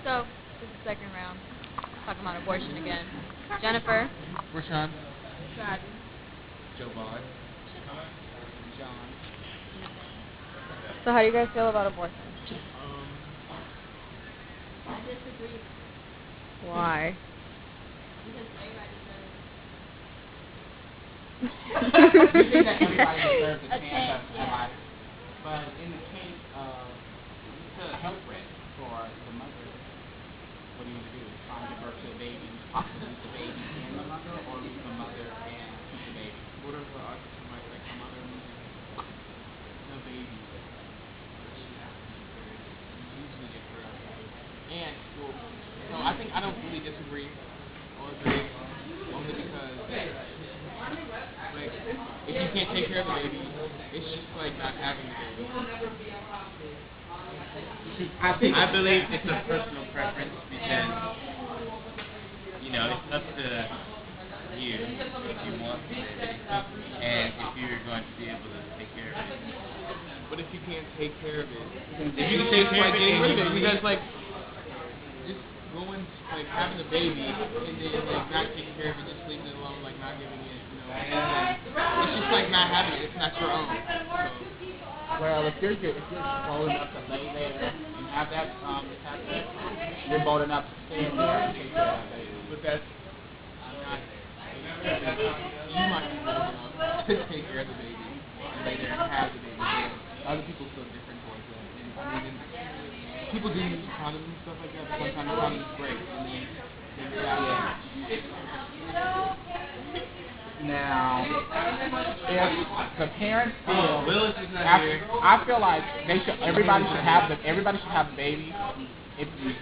So, this is the second round. Talking about abortion again. Jennifer. Rashawn. Gaby. John. So how do you guys feel about abortion? I disagree. Why? Because everybody We think that everybody deserves a chance at life. But in the case of the health risk for the mother, what do you do? Try to give birth to a baby, possibly lose the baby and the mother, or lose the mother and keep the baby? What if somebody like a mother loses the baby? Usually get her out. And well, so I don't really disagree or agree only because like if you can't take care of the baby, it's just like not having the baby. I believe it's a personal preference because, you know, it's up to you if you want the baby and if you're going to be able to take care of it. But if you can't take care of it, if you can take care of it, getting rid of it, because like just going like having a baby and then like not taking care of it, just leaving it alone, like not giving it, you know, it's just like not having it. It's not your own. So. Well, if you're bold enough to lay there and have that sex, you're bold enough to stay in there and take care of that baby. But that's not. You might be bold enough to take care of the baby and lay there and have the baby. Other people feel different towards that. And I mean, people do use condoms and stuff like that, but sometimes the condoms break and then they die. Now, if the parents feel, Willis is not here. I feel like everybody should have the baby if you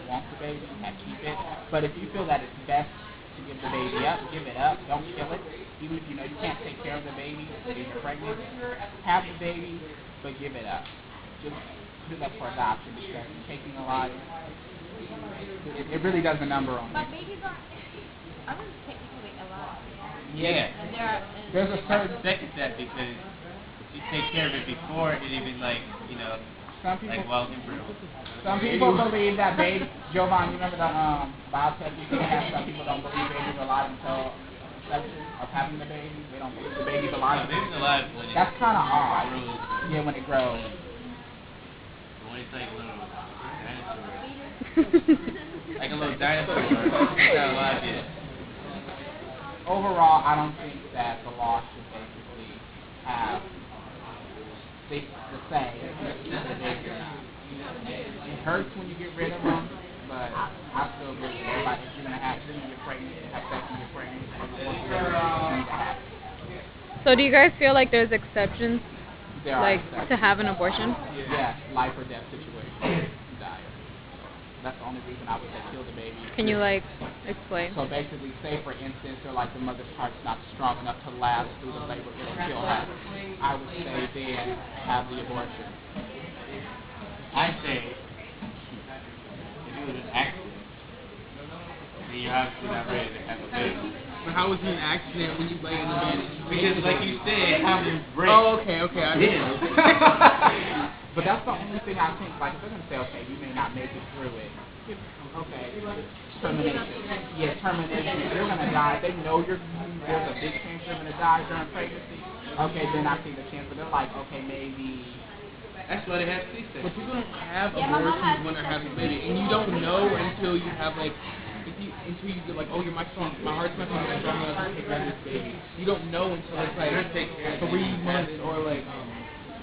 want the baby and keep it. But if you feel that it's best to give the baby up, give it up. Don't kill it. Even if you know you can't take care of the baby if you're pregnant, have the baby, but give it up. Just put it up for adoption because taking a life, it really does a number on you. But babies aren't technically alive. Yeah. There's a certain second that because if you take care of it before it even like, you know, like while embryo. Some people believe that baby, Jovan, you remember the biotech you can have, some people don't believe babies are alive until conception of having the baby. They don't believe the baby's alive. The baby's alive when that's kind of odd. Grows. Yeah, when it grows. When it's like a little dinosaur. Like a little dinosaur. It's not alive yet. Overall, I don't think that the law should basically have the say if the baby or not. It hurts when you get rid of them, but I still believe everybody, if you're going to get pregnant, have sex and get pregnant, So do you guys feel like there's exceptions, like exceptions. to have an abortion? Yes, life or death situation. Dire. That's the only reason I would say kill the baby. Can you like explain? So basically, say for instance, or like the mother's heart's not strong enough to last through the labor, it'll kill her. I would say then have the abortion. I say if it was an accident, then you're obviously not ready to have a baby. But how is it an accident when you lay in the bed? Because like you said, condoms break. Oh, okay, I did. But that's the only thing I think, like, if they're going to say, okay, you may not make it through it. Okay, termination. Yeah, termination. If you're going to die, they know there's a big chance you're going to die during pregnancy. Okay, then I see the chance. But they're like, okay, maybe. That's why they have C-section. But you don't have abortions when they're having a baby. And you don't know until you have, like, until you get like, oh, my heart's not strong enough to take care of this baby. You don't know until it's like 3 months or like.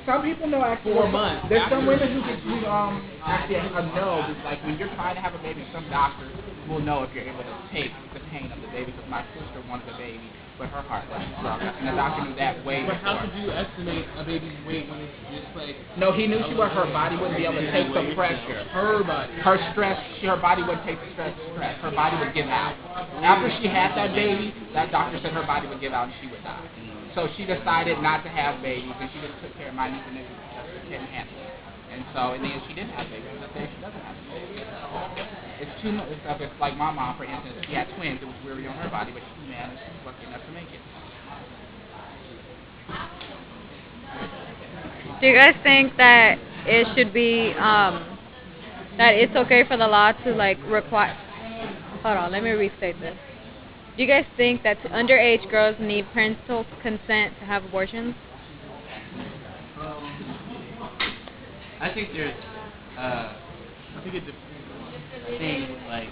Some people know actually. 4 months. There's some women who actually know. Like when you're trying to have a baby, some doctors will know if you're able to take the pain of the baby. Because my sister wanted a baby, but her heart wasn't strong enough, and the doctor knew that way But how before. could you estimate a baby's weight when it's just like? No, he knew her body wouldn't be able to take the pressure. Her body. Her stress. Her body wouldn't take the stress. Her body would give out. After she had that baby, that doctor said her body would give out and she would die. So she decided not to have babies, and she just took care of my niece and nephew because she couldn't handle it. And so, and then she didn't have babies. Let's say she doesn't have a baby. It's too much. It's like my mom, for instance. She had twins. It was weary on her body, but she managed. She was lucky enough to make it. Do you guys think that it should be that it's okay for the law to like require. Hold on, let me restate this. Do you guys think that underage girls need parental consent to have abortions? I think there's I think it's a thing with like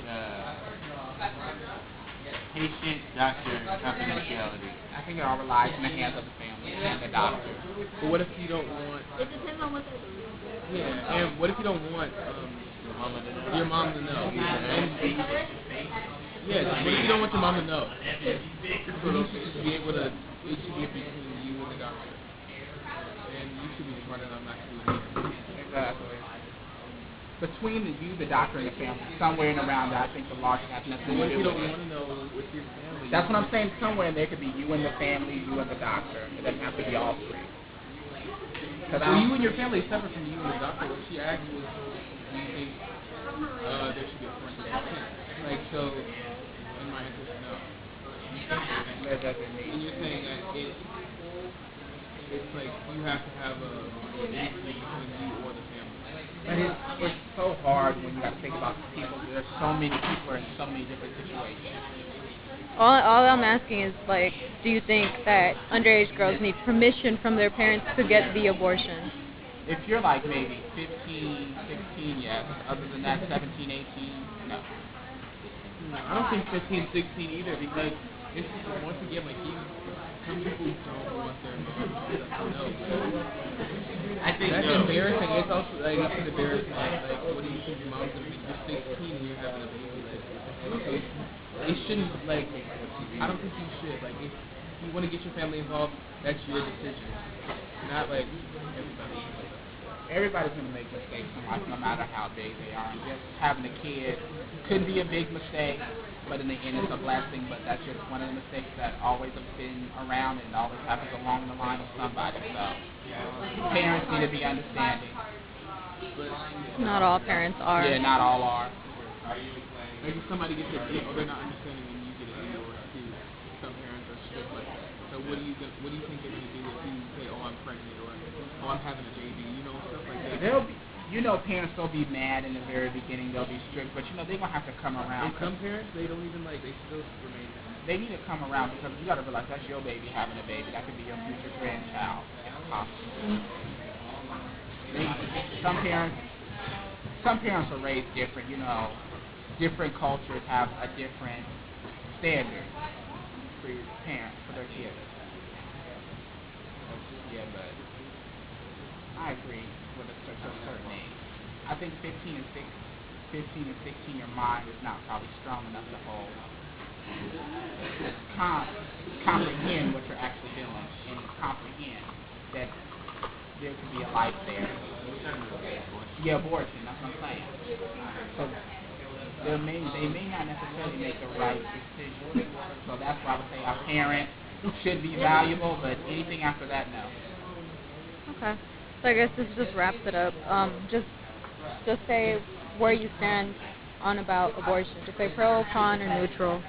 patient doctor confidentiality. I think it all relies in the hands of the family and the doctor. But what if you don't want? It depends on what they do. Yeah, and what if you don't want your mom to know? And, yeah, what if you don't want your mom to know? So those should be able to. It should be between you and the doctor, and you should be smart enough not to do it. Exactly. Between the doctor, and the family, somewhere in around that, I think the law should have nothing What to if you do don't with want it. to know with your family? That's what I'm saying. Somewhere in there could be you and the family, you and the doctor. It doesn't have to be all three. So you and your family is separate from you and the doctor. What she asked was, do you think there should be a parental consent? Like, so, in my interest, no. That doesn't And mean. you're saying that it's like you have to have a between you or the family. But it's so hard when you got to think about people. There's so many people in so many different situations. All I'm asking is like, do you think that underage girls need permission from their parents to get the abortion? If you're like maybe 15, 16, yes. Other than that, 17, 18, no. No, I don't think 15, 16 either because it's once again like some people don't want their mom to know. I think That's no. embarrassing. It's also like it's an embarrassing. Like, what do you think your mom's gonna think? You're 16 and you're having a baby. Like, it shouldn't. Like, I don't think you should. Like, if you want to get your family involved, that's your decision. Not like everybody. Everybody's going to make mistakes in life, no matter how big they are. And just having a kid could be a big mistake, but in the end it's a blessing. But that's just one of the mistakes that always have been around and always happens along the line of somebody. So parents need to be understanding. Not all parents are. Yeah, not all are. Like if somebody gets it, they're not understanding and you get it yours too. Some parents are strict like that. So what do you think they're gonna do if you say, oh, I'm pregnant or oh, I'm having a baby, stuff like that? They'll be, parents will be mad in the very beginning. They'll be strict, but they're gonna have to come around. And some parents, they don't even they still remain mad. They need to come around because you got to realize that's your baby having a baby. That could be your future grandchild. It's possible. Some parents are raised different. Different cultures have a different standard for your parents, for their kids. Yeah, but I agree with a certain age. I think 15 and 16, your mind is not probably strong enough to hold, comprehend what you're actually doing, and comprehend that there could be a life there. Yeah, abortion. That's what I'm saying. So they may not necessarily make the right decision. So that's why I would say a parent should be valuable, but anything after that, no. Okay. So I guess this just wraps it up. Just say where you stand on about abortion. Just say pro, con, or neutral.